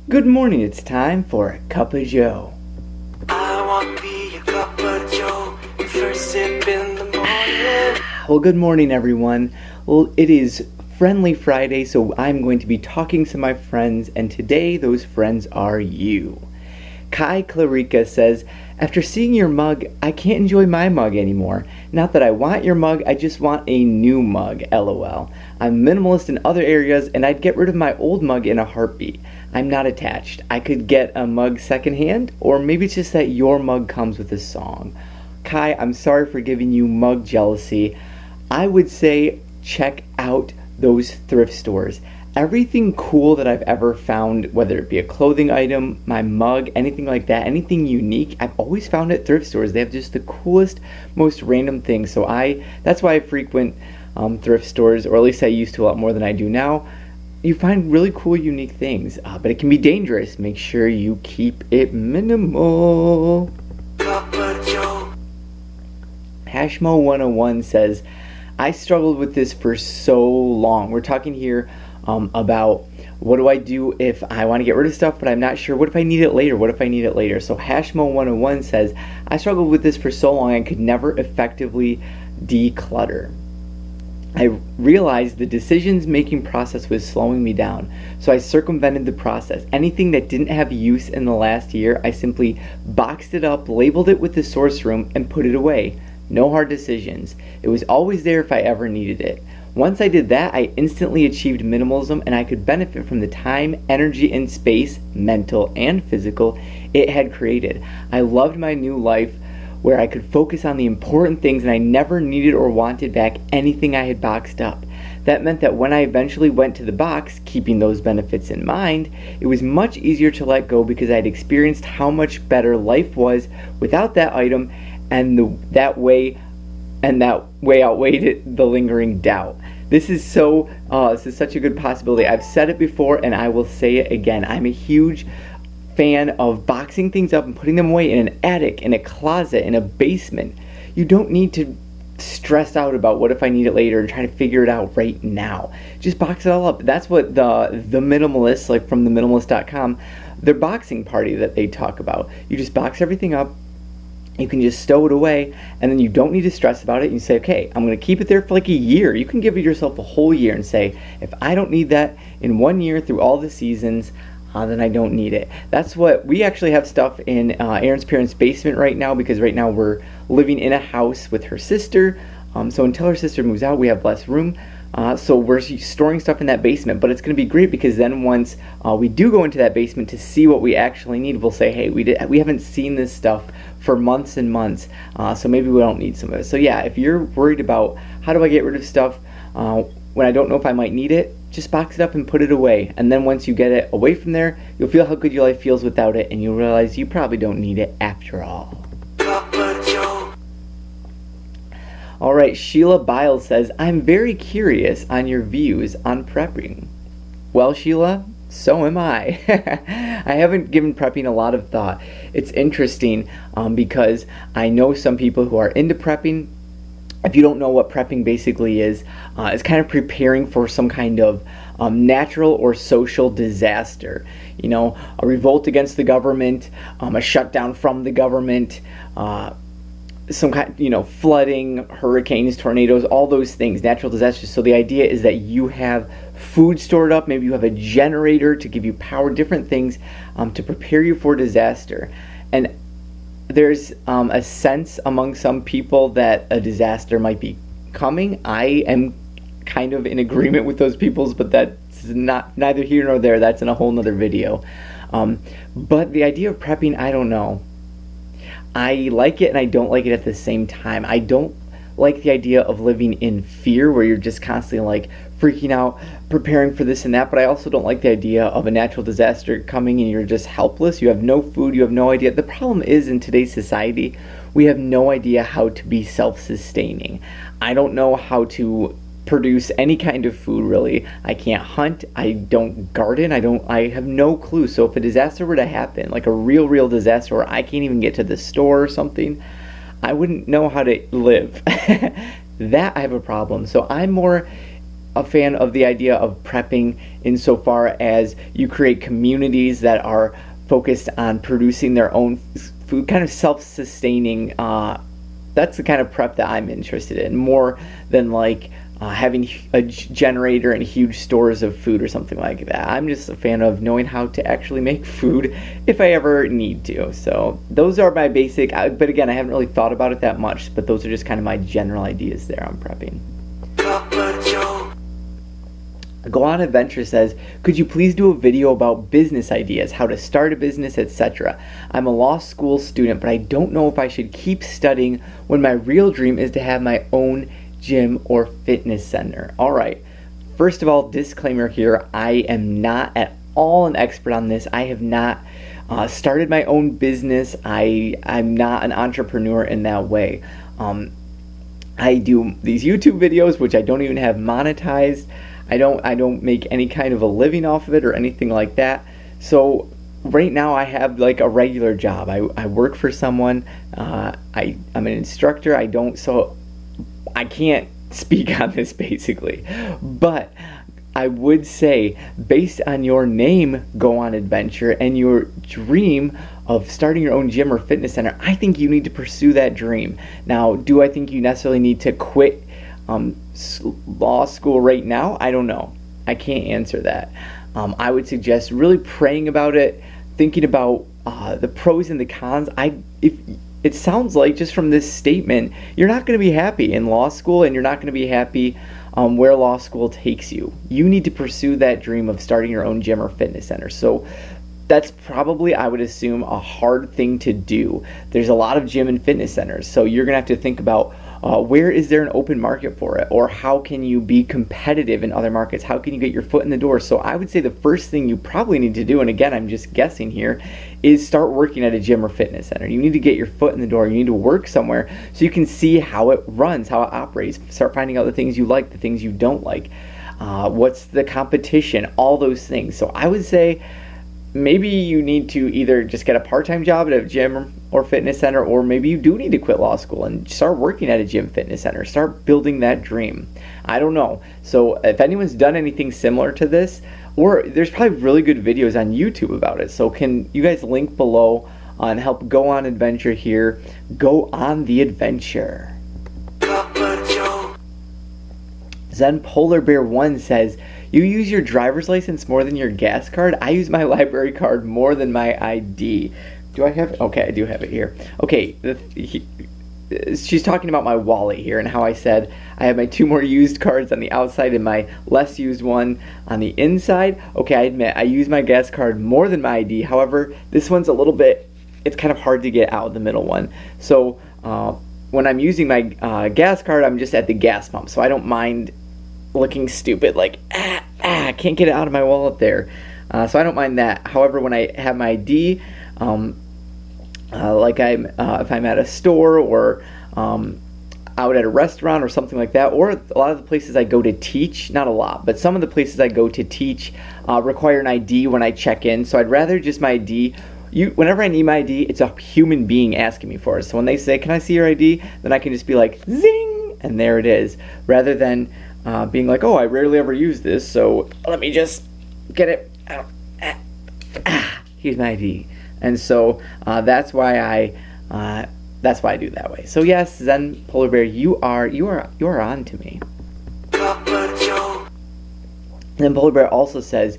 Good morning, it's time for a cup of joe. I want to be a cup of joe, first sip in the morning. Well, good morning, everyone. Well, it is Friendly Friday, so I'm going to be talking to my friends, and today those friends are you. Kai Clarica says, after seeing your mug, I can't enjoy my mug anymore. Not that I want your mug, I just want a new mug, lol. I'm minimalist in other areas, and I'd get rid of my old mug in a heartbeat. I'm not attached. I could get a mug secondhand, or maybe it's just that your mug comes with a song. Kai, I'm sorry for giving you mug jealousy. I would say check out those thrift stores. Everything cool that I've ever found, whether it be a clothing item, my mug, anything like that, anything unique, I've always found at thrift stores. They have just the coolest, most random things. So that's why I frequent thrift stores, or at least I used to a lot more than I do now. You find really cool, unique things, but it can be dangerous. Make sure you keep it minimal. Hashmo101 says, I struggled with this for so long. We're talking here about what do I do if I want to get rid of stuff, but I'm not sure. What if I need it later? What if I need it later? So Hashmo101 says, I struggled with this for so long I could never effectively declutter. I realized the decisions-making process was slowing me down, so I circumvented the process. Anything that didn't have use in the last year, I simply boxed it up, labeled it with the source room, and put it away. No hard decisions. It was always there if I ever needed it. Once I did that, I instantly achieved minimalism, and I could benefit from the time, energy, and space, mental and physical, it had created. I loved my new life where I could focus on the important things, and I never needed or wanted back anything I had boxed up. That meant that when I eventually went to the box, keeping those benefits in mind, it was much easier to let go because I'd experienced how much better life was without that item, and that way outweighed the lingering doubt. This is such a good possibility. I've said it before, and I will say it again. I'm a huge fan of boxing things up and putting them away in an attic, in a closet, in a basement. You don't need to stress out about what if I need it later and try to figure it out right now. Just box it all up. That's what the minimalists, like from theminimalist.com, their boxing party that they talk about. You just box everything up. You can just stow it away, and then you don't need to stress about it. You say, okay, I'm going to keep it there for like a year. You can give yourself a whole year and say, if I don't need that in 1 year through all the seasons, then I don't need it. That's what we actually have stuff in Aaron's parents' basement right now, because right now we're living in a house with her sister. So until her sister moves out, we have less room. So we're storing stuff in that basement, but it's going to be great because then once we do go into that basement to see what we actually need, we'll say, hey, we haven't seen this stuff for months and months, so maybe we don't need some of it. So yeah, if you're worried about how do I get rid of stuff when I don't know if I might need it, just box it up and put it away. And then once you get it away from there, you'll feel how good your life feels without it, and you'll realize you probably don't need it after all. Alright, Sheila Biles says, I'm very curious on your views on prepping. Well, Sheila, so am I. I haven't given prepping a lot of thought. It's interesting because I know some people who are into prepping. If you don't know what prepping basically is, it's kind of preparing for some kind of natural or social disaster. You know, a revolt against the government, a shutdown from the government, some kind, flooding, hurricanes, tornadoes, all those things, natural disasters. So the idea is that you have food stored up, maybe you have a generator to give you power, different things to prepare you for disaster. And there's a sense among some people that a disaster might be coming. I am kind of in agreement with those peoples, but that's neither here nor there. That's in a whole nother video. But the idea of prepping, I don't know. I like it and I don't like it at the same time. I don't like the idea of living in fear where you're just constantly like freaking out, preparing for this and that, but I also don't like the idea of a natural disaster coming and you're just helpless. You have no food, you have no idea. The problem is in today's society, we have no idea how to be self-sustaining. I don't know how to produce any kind of food really. I can't hunt, I don't garden, I have no clue. So if a disaster were to happen, like a real disaster where I can't even get to the store or something, I wouldn't know how to live. That I have a problem. So I'm more a fan of the idea of prepping insofar as you create communities that are focused on producing their own food, kind of self-sustaining. That's the kind of prep that I'm interested in, more than like having a generator and huge stores of food or something like that. I'm just a fan of knowing how to actually make food if I ever need to. So those are my basic, but again, I haven't really thought about it that much, but those are just kind of my general ideas there on prepping. Go On Adventure says, could you please do a video about business ideas, how to start a business, etc. I'm a law school student, but I don't know if I should keep studying when my real dream is to have my own gym or fitness center. All right. First of all, disclaimer here, I am not at all an expert on this. I have not started my own business. I'm not an entrepreneur in that way. I do these YouTube videos, which I don't even have monetized. I don't make any kind of a living off of it or anything like that. So right now I have like a regular job. I work for someone. I'm an instructor. So I can't speak on this basically. But I would say, based on your name, Go On Adventure, and your dream of starting your own gym or fitness center, I think you need to pursue that dream. Now, do I think you necessarily need to quit law school right now? I don't know. I can't answer that. I would suggest really praying about it, thinking about the pros and the cons. If it sounds like, just from this statement, you're not going to be happy in law school, and you're not going to be happy where law school takes you. You need to pursue that dream of starting your own gym or fitness center. So that's probably, I would assume, a hard thing to do. There's a lot of gym and fitness centers, so you're going to have to think about where is there an open market for it, or how can you be competitive in other markets? How can you get your foot in the door? So I would say the first thing you probably need to do, and again, I'm just guessing here, is start working at a gym or fitness center. You need to get your foot in the door. You need to work somewhere so you can see how it runs, how it operates. Start finding out the things you like, the things you don't like. What's the competition? All those things. So I would say maybe you need to either just get a part-time job at a gym or fitness center, or maybe you do need to quit law school and start working at a gym fitness center. Start building that dream. I don't know. So if anyone's done anything similar to this, or there's probably really good videos on YouTube about it. So can you guys link below and help Go On Adventure here. Go on the adventure. Zen Polar Bear 1 says, you use your driver's license more than your gas card? I use my library card more than my ID. Do I have it? Okay, I do have it here. Okay, she's talking about my wallet here and how I said I have my 2 more used cards on the outside and my less used one on the inside. Okay, I admit I use my gas card more than my ID. However, this one's a little bit, it's kind of hard to get out, the middle one. So when I'm using my gas card, I'm just at the gas pump, so I don't mind looking stupid, like I can't get it out of my wallet there. So I don't mind that. However, when I have my ID, like if I'm at a store or out at a restaurant or something like that, or a lot of the places I go to teach, not a lot, but some of the places I go to teach require an ID when I check in. So I'd rather just my ID. Whenever I need my ID, it's a human being asking me for it. So when they say, can I see your ID? Then I can just be like, zing, and there it is. Rather than being like, oh, I rarely ever use this, so let me just get it out. Here's my ID. And so that's why I do it that way. So yes, Zen Polar Bear, you are on to me. Then Polar Bear also says,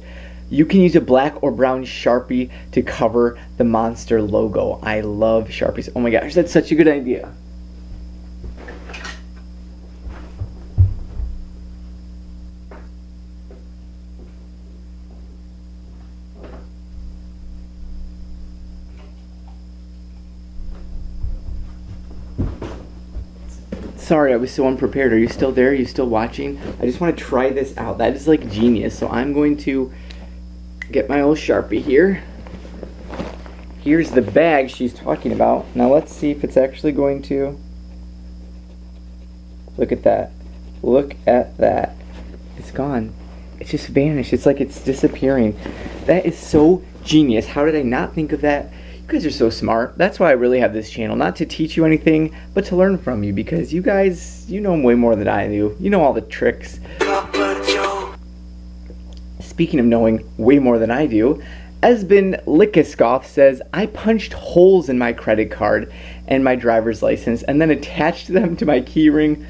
you can use a black or brown Sharpie to cover the monster logo. I love Sharpies. Oh my gosh, that's such a good idea. Sorry, I was so unprepared. Are you still there? Are you still watching? I just want to try this out. That is like genius. So I'm going to get my old Sharpie here. Here's the bag she's talking about. Now let's see if it's actually going to... Look at that. Look at that. It's gone. It's just vanished. It's like it's disappearing. That is so genius. How did I not think of that? You guys are so smart. That's why I really have this channel. Not to teach you anything, but to learn from you, because you guys, you know way more than I do. You know all the tricks. speaking of knowing way more than I do, Esben Lickiskoff says, I punched holes in my credit card and my driver's license and then attached them to my keyring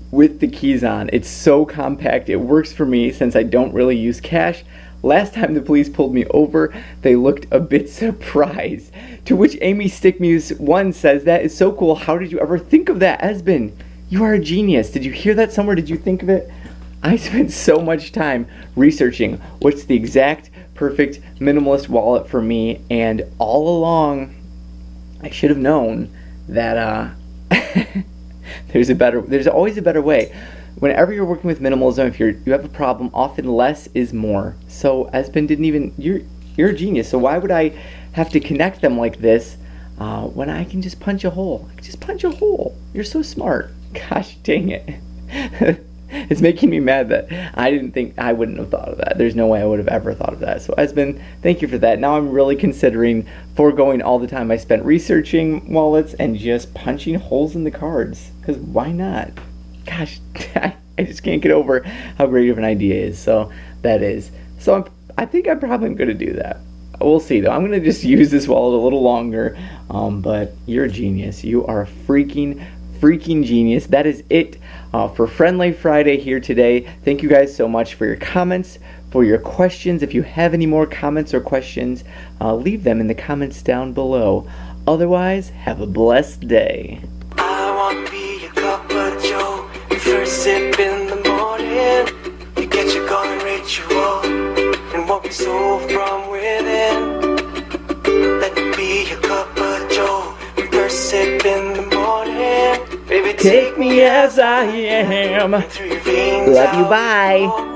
with the keys on. It's so compact, it works for me since I don't really use cash. Last time the police pulled me over, they looked a bit surprised. To which Amy Stickmuse1 says, that is so cool. How did you ever think of that, Esben? You are a genius. Did you hear that somewhere? Did you think of it? I spent so much time researching what's the exact perfect minimalist wallet for me, and all along I should have known that there's always a better way. Whenever you're working with minimalism, if you have a problem, often less is more. So Esben you're a genius. So why would I have to connect them like this when I can just punch a hole? I can just punch a hole. You're so smart. Gosh dang it. It's making me mad that I wouldn't have thought of that. There's no way I would have ever thought of that. So Esben, thank you for that. Now I'm really considering foregoing all the time I spent researching wallets and just punching holes in the cards. Because why not? Gosh, I just can't get over how great of an idea it is. So that is. So I think I'm probably going to do that. We'll see though. I'm going to just use this wallet a little longer. But you're a genius. You are a freaking genius. That is it for Friendly Friday here today. Thank you guys so much for your comments, for your questions. If you have any more comments or questions, leave them in the comments down below. Otherwise, have a blessed day. I want to be a cup of joe. First sip in the morning. You get your golden ritual and what we soul from within. Let me be a cup of joe. First sip in the morning. Baby, Take me as I am. through your veins. Love you, bye.